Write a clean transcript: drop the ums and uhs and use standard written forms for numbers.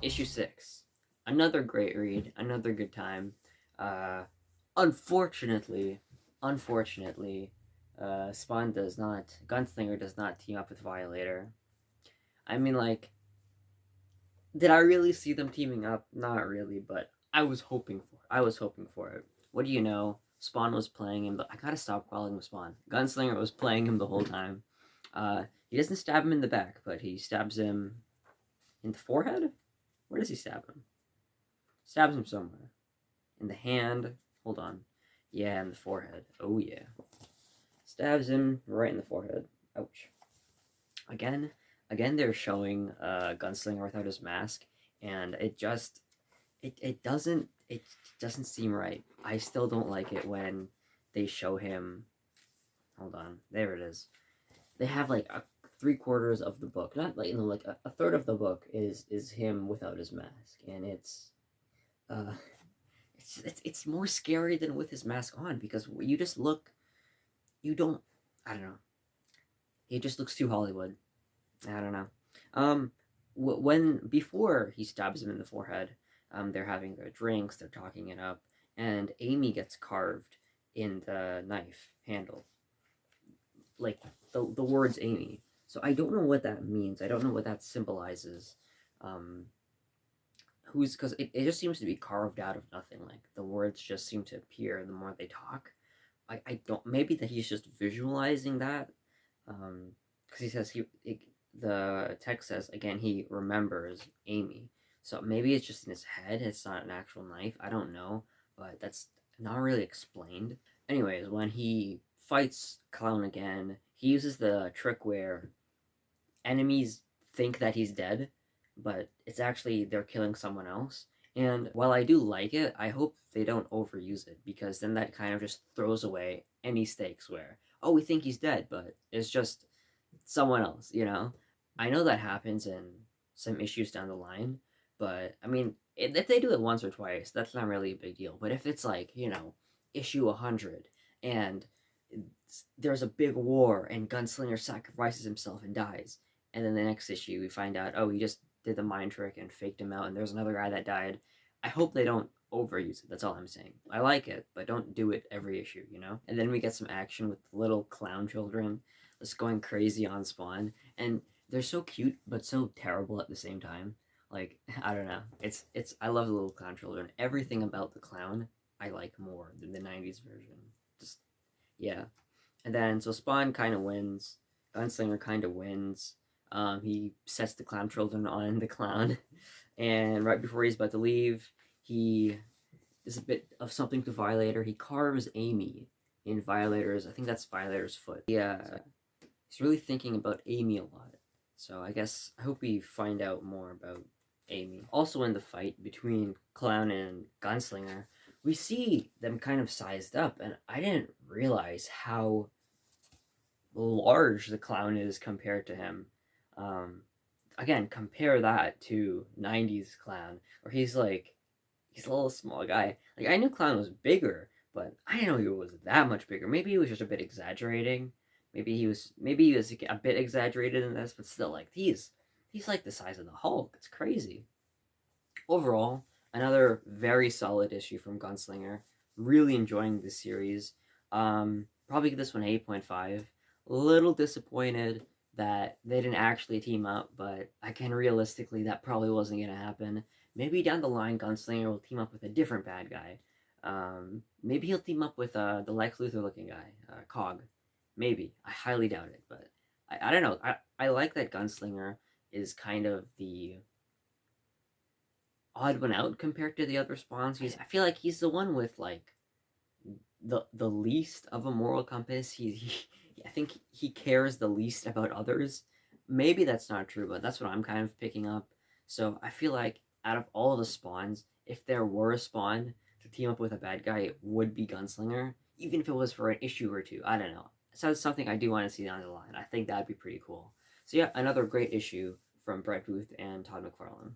Issue 6. Another great read, another good time. Uh, unfortunately, unfortunately, Gunslinger does not team up with Violator. I mean, like, did I really see them teaming up? Not really, but I was hoping for it. What do you know? Spawn was playing him, but I gotta stop calling him Spawn. Gunslinger was playing him the whole time. He doesn't stab him in the back, but he stabs him in the forehead? Where does he stab him? Stabs him somewhere. In the hand. Hold on. Yeah, in the forehead. Oh, yeah. Stabs him right in the forehead. Ouch. Again, they're showing Gunslinger without his mask, and it doesn't seem right. I still don't like it when they show him. Hold on, there it is. They have like three-quarters of the book, not like like a third of the book is him without his mask, and uh it's more scary than with his mask on because you just look you don't I don't know. He just looks too Hollywood. I don't know. Um, when before he stabs him in the forehead, they're having their drinks, they're talking it up, and Amy gets carved in the knife handle, like the words Amy. So I don't know what that means. I don't know what that symbolizes. Um, who's because it just seems to be carved out of nothing. Like the words just seem to appear the more they talk. I don't maybe that he's just visualizing that. Because he says the text says again he remembers Amy. So maybe it's just in his head. It's not an actual knife. I don't know, but that's not really explained. Anyways, when he fights Clown again, he uses the trick where enemies think that he's dead, but it's actually they're killing someone else. And while I do like it, I hope they don't overuse it because then that kind of just throws away any stakes where, oh, we think he's dead, but it's just someone else, you know? I know that happens in some issues down the line, but I mean, if they do it once or twice, that's not really a big deal. But if it's like, issue 100 and there's a big war and Gunslinger sacrifices himself and dies, and then the next issue we find out, oh, he just did the mind trick and faked him out, and there's another guy that died. I hope they don't overuse it. That's all I'm saying. I like it, but don't do it every issue, you know? And then we get some action with little clown children just going crazy on Spawn, and they're so cute but so terrible at the same time. Like I don't know. It's I love the little clown children. Everything about the clown I like more than the '90s version. Just yeah. And then so Spawn kind of wins. Gunslinger kind of wins. He sets the clown children on the clown, and right before he's about to leave, he does a bit of something to Violator. He carves Amy in Violator's. I think that's Violator's foot. Yeah, he's really thinking about Amy a lot. So I guess I hope we find out more about Amy. Also in the fight between Clown and Gunslinger, we see them kind of sized up, and I didn't realize how large the Clown is compared to him. Um, Again, compare that to '90s Clown, where he's a little small guy. Like I knew Clown was bigger, but I didn't know he was that much bigger. Maybe he was just a bit exaggerating. Maybe he was a bit exaggerated in this, but still, like he's like the size of the Hulk. It's crazy. Overall, another very solid issue from Gunslinger. Really enjoying this series. Probably give this one 8.5. Little disappointed that they didn't actually team up, but I can realistically that probably wasn't gonna happen. Maybe down the line, Gunslinger will team up with a different bad guy. Maybe he'll team up with the Lex Luthor looking guy, Cog. Maybe. I highly doubt it, but I don't know. I like that Gunslinger is kind of the odd one out compared to the other spawns. I feel like he's the one with like the least of a moral compass. I think he cares the least about others. Maybe that's not true, but that's what I'm kind of picking up. So I feel like out of all the spawns, if there were a spawn to team up with a bad guy, it would be Gunslinger, even if it was for an issue or two. I don't know. So it's something I do want to see down the line. I think that'd be pretty cool. So yeah, another great issue from Brett Booth and Todd McFarlane.